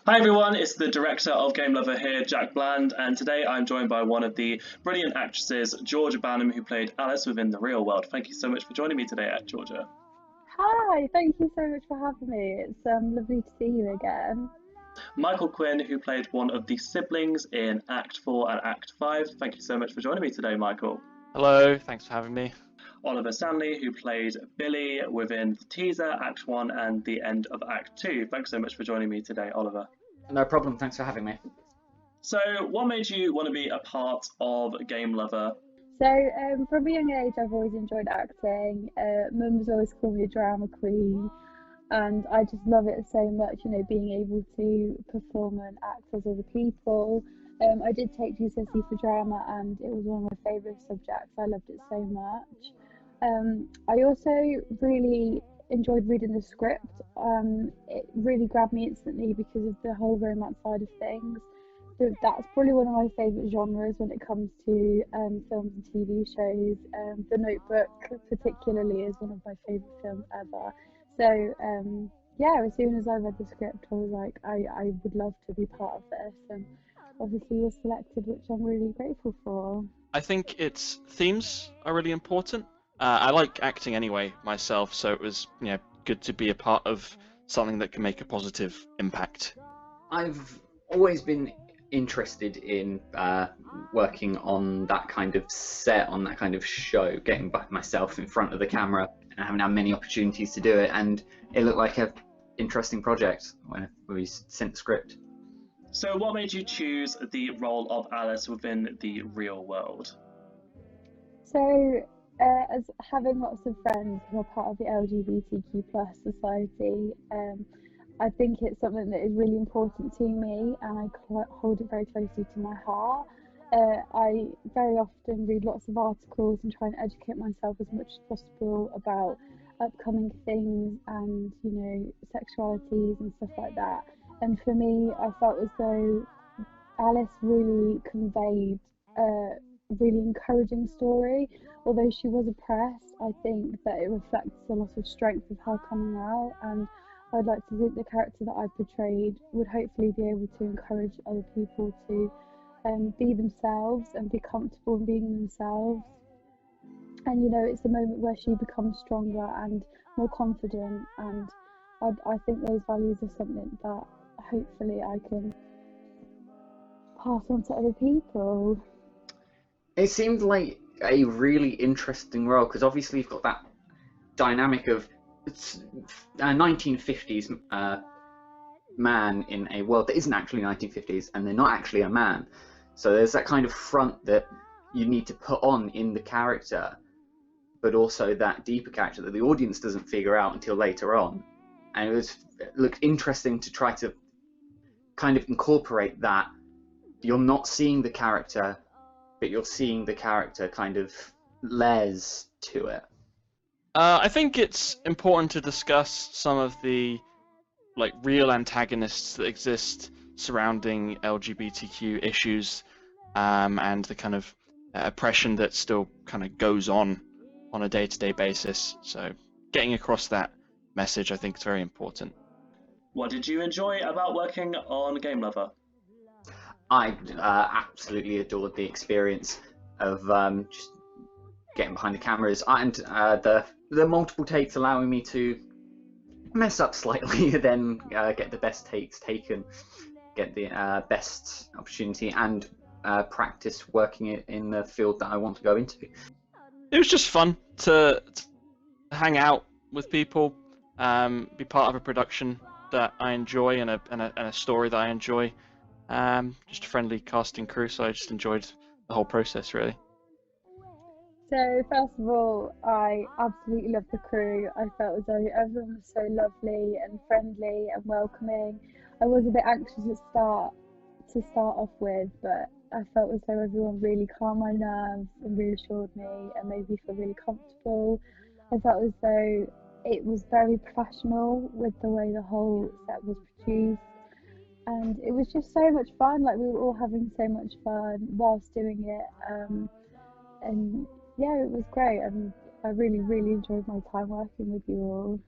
Hi everyone, it's the director of Game Lover here, Jack Bland, and today I'm joined by one of the brilliant actresses, Georgia Banham, who played Alice within the real world. Thank you so much for joining me today, Georgia. Hi, thank you so much for having me. It's lovely to see you again. Michael Quinn, who played one of the siblings in Act 4 and Act 5. Thank you so much for joining me today, Michael. Hello, thanks for having me. Oliver Stanley, who played Billy within the teaser, Act 1 and the end of Act 2. Thanks so much for joining me today, Oliver. No problem, thanks for having me. So, what made you want to be a part of Game Lover? So, from a young age, I've always enjoyed acting. Mum was always called me a drama queen, and I just love it so much, being able to perform and act as other people. I did take GCSE for drama, and it was one of my favourite subjects. I loved it so much. I also really enjoyed reading the script. It really grabbed me instantly because of the whole romance side of things. So that's probably one of my favourite genres when it comes to films and TV shows. The Notebook, particularly, is one of my favourite films ever. So, yeah, as soon as I read the script, I was like, I would love to be part of this. And obviously, you're selected, which I'm really grateful for. I think its themes are really important. I like acting anyway myself, so it was good to be a part of something that can make a positive impact. I've always been interested in working on that kind of set, on that kind of show, getting back myself in front of the camera, and I haven't had many opportunities to do it, and it looked like an interesting project when we sent the script. So, what made you choose the role of Alice within the real world? So, as having lots of friends who are part of the LGBTQ plus society, I think it's something that is really important to me, and I hold it very closely to my heart. I very often read lots of articles and try and educate myself as much as possible about upcoming things and sexualities and stuff like that. And for me, I felt as though Alice really conveyed a really encouraging story. Although she was oppressed, I think that it reflects a lot of strength of her coming out, and I'd like to think the character that I portrayed would hopefully be able to encourage other people to be themselves and be comfortable in being themselves. And it's the moment where she becomes stronger and more confident, and I think those values are something that hopefully I can pass on to other people. It seemed like a really interesting role, because obviously you've got that dynamic of 1950s man in a world that isn't actually 1950s, and they're not actually a man. So there's that kind of front that you need to put on in the character, but also that deeper character that the audience doesn't figure out until later on. And it looked interesting to try to kind of incorporate that. You're not seeing the character, but you're seeing the character kind of layers to it. I think it's important to discuss some of the real antagonists that exist surrounding LGBTQ issues, and the kind of oppression that still kind of goes on a day-to-day basis. So getting across that message, I think, is very important. What did you enjoy about working on Game Lover? I absolutely adored the experience of just getting behind the cameras, and the multiple takes allowing me to mess up slightly, then get the best takes taken, get the best opportunity, and practice working it in the field that I want to go into. It was just fun to hang out with people, be part of a production that I enjoy and a story that I enjoy. Just a friendly casting crew, so I just enjoyed the whole process, really. So first of all, I absolutely loved the crew. I felt as though everyone was so lovely and friendly and welcoming. I was a bit anxious to start off with, but I felt as though everyone really calmed my nerves and reassured me and made me feel really comfortable. I felt as though it was very professional with the way the whole set was produced. And it was just so much fun. Like, we were all having so much fun whilst doing it. And yeah, it was great, and I really, really enjoyed my time working with you all.